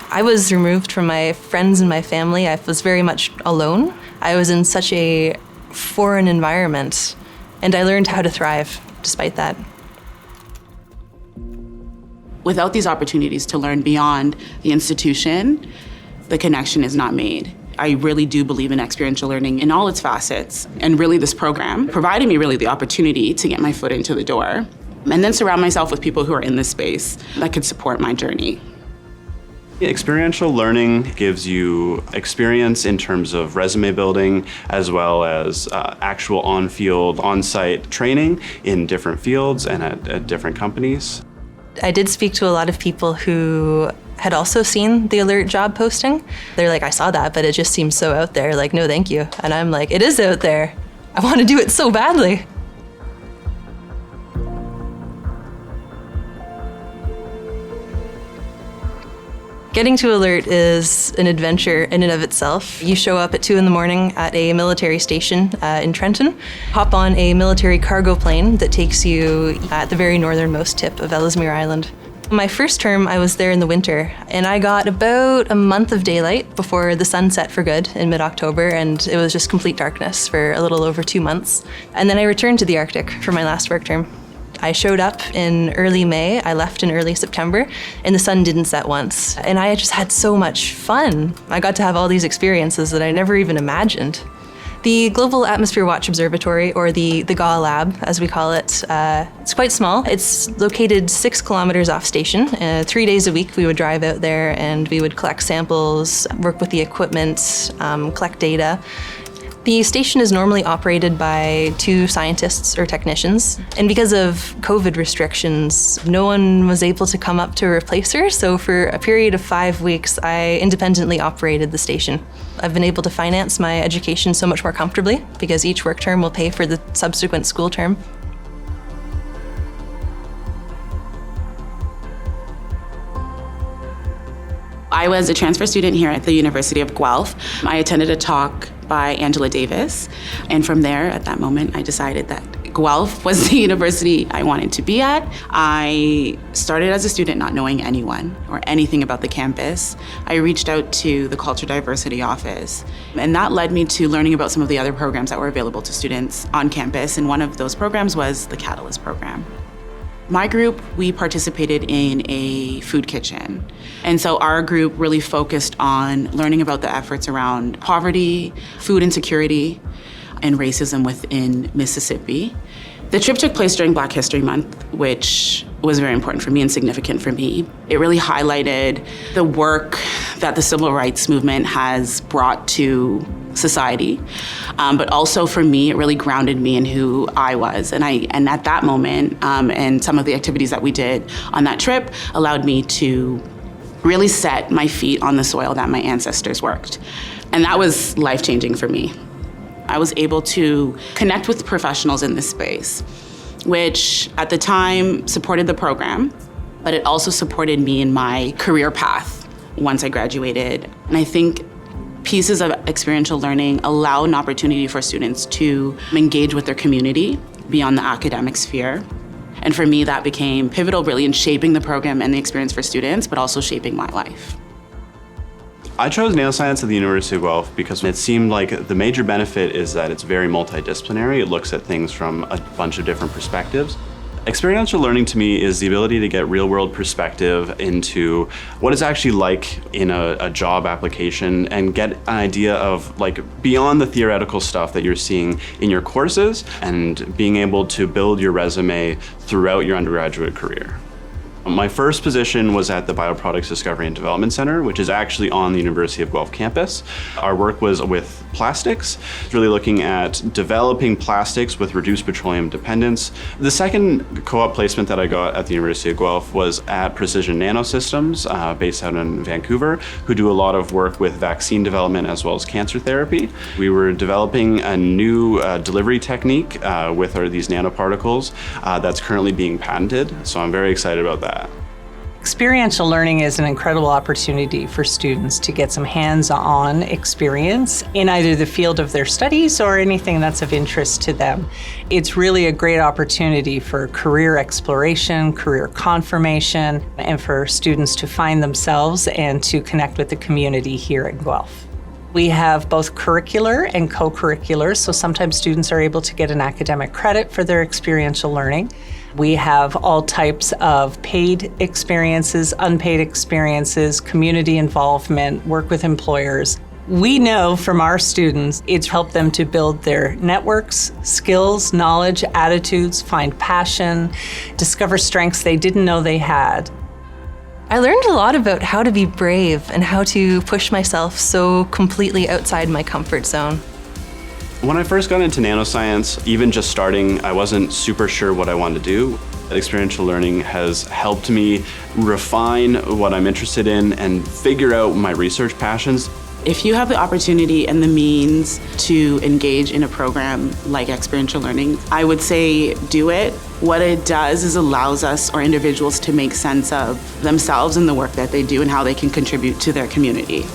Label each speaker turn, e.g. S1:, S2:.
S1: I was removed from my friends and my family. I was very much alone. I was in such a foreign environment, and I learned how to thrive despite that.
S2: Without these opportunities to learn beyond the institution, the connection is not made. I really do believe in experiential learning in all its facets, and really this program provided me really the opportunity to get my foot into the door and then surround myself with people who are in this space that could support my journey.
S3: Experiential learning gives you experience in terms of resume building, as well as actual on-field, on-site training in different fields and at different companies.
S1: I did speak to a lot of people who had also seen the Alert job posting. They're like, I saw that, but it just seems so out there. Like, no, thank you. And I'm like, it is out there. I want to do it so badly. Getting to Alert is an adventure in and of itself. You show up at 2 a.m. at a military station in Trenton, hop on a military cargo plane that takes you at the very northernmost tip of Ellesmere Island. My first term, I was there in the winter, and I got about a month of daylight before the sun set for good in mid-October, and it was just complete darkness for a little over 2 months. And then I returned to the Arctic for my last work term. I showed up in early May, I left in early September, and the sun didn't set once. And I just had so much fun. I got to have all these experiences that I never even imagined. The Global Atmosphere Watch Observatory, or the GAW Lab, as we call it, it's quite small. It's located 6 kilometers off station. 3 days a week we would drive out there and we would collect samples, work with the equipment, collect data. The station is normally operated by 2 scientists or technicians, and because of COVID restrictions, no one was able to come up to replace her, so for a period of 5 weeks, I independently operated the station. I've been able to finance my education so much more comfortably because each work term will pay for the subsequent school term.
S2: I was a transfer student here at the University of Guelph. I attended a talk by Angela Davis, and from there, at that moment, I decided that Guelph was the university I wanted to be at. I started as a student not knowing anyone or anything about the campus. I reached out to the Culture Diversity Office, and that led me to learning about some of the other programs that were available to students on campus, and one of those programs was the Catalyst program. My group, we participated in a food kitchen. And so our group really focused on learning about the efforts around poverty, food insecurity, and racism within Mississippi. The trip took place during Black History Month, which was very important for me and significant for me. It really highlighted the work that the civil rights movement has brought to society, but also for me, it really grounded me in who I was. And at that moment, and some of the activities that we did on that trip allowed me to really set my feet on the soil that my ancestors worked. And that was life-changing for me. I was able to connect with professionals in this space, which at the time supported the program, but it also supported me in my career path once I graduated. And I think pieces of experiential learning allow an opportunity for students to engage with their community beyond the academic sphere. And for me, that became pivotal really in shaping the program and the experience for students, but also shaping my life.
S3: I chose nail science at the University of Guelph because it seemed like the major benefit is that it's very multidisciplinary. It looks at things from a bunch of different perspectives. Experiential learning to me is the ability to get real-world perspective into what it's actually like in a job application and get an idea of like beyond the theoretical stuff that you're seeing in your courses and being able to build your resume throughout your undergraduate career. My first position was at the Bioproducts Discovery and Development Center, which is actually on the University of Guelph campus. Our work was with plastics, really looking at developing plastics with reduced petroleum dependence. The second co-op placement that I got at the University of Guelph was at Precision Nanosystems, based out in Vancouver, who do a lot of work with vaccine development as well as cancer therapy. We were developing a new delivery technique with these nanoparticles that's currently being patented, so I'm very excited about that.
S4: Experiential learning is an incredible opportunity for students to get some hands-on experience in either the field of their studies or anything that's of interest to them. It's really a great opportunity for career exploration, career confirmation, and for students to find themselves and to connect with the community here at Guelph. We have both curricular and co-curricular, so sometimes students are able to get an academic credit for their experiential learning. We have all types of paid experiences, unpaid experiences, community involvement, work with employers. We know from our students, it's helped them to build their networks, skills, knowledge, attitudes, find passion, discover strengths they didn't know they had.
S1: I learned a lot about how to be brave and how to push myself so completely outside my comfort zone.
S3: When I first got into nanoscience, even just starting, I wasn't super sure what I wanted to do. Experiential learning has helped me refine what I'm interested in and figure out my research passions.
S2: If you have the opportunity and the means to engage in a program like experiential learning, I would say do it. What it does is allows us or individuals to make sense of themselves and the work that they do and how they can contribute to their community.